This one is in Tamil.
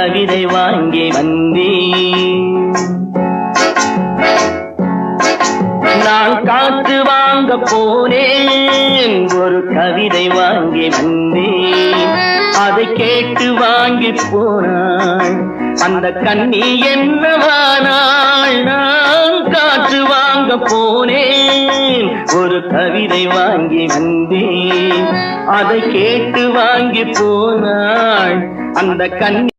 கவிதை வாங்கி வந்தேன். நான் காற்று வாங்க போனேன், ஒரு கவிதை வாங்கி வந்தேன். அதை கேட்டு வாங்கி போனாள் அந்த கண்ணி என்னவானாள். நான் காற்று வாங்க போனேன், ஒரு கவிதை வாங்கி வந்தேன். அதை கேட்டு வாங்கி போனாள் அந்த கண்ணி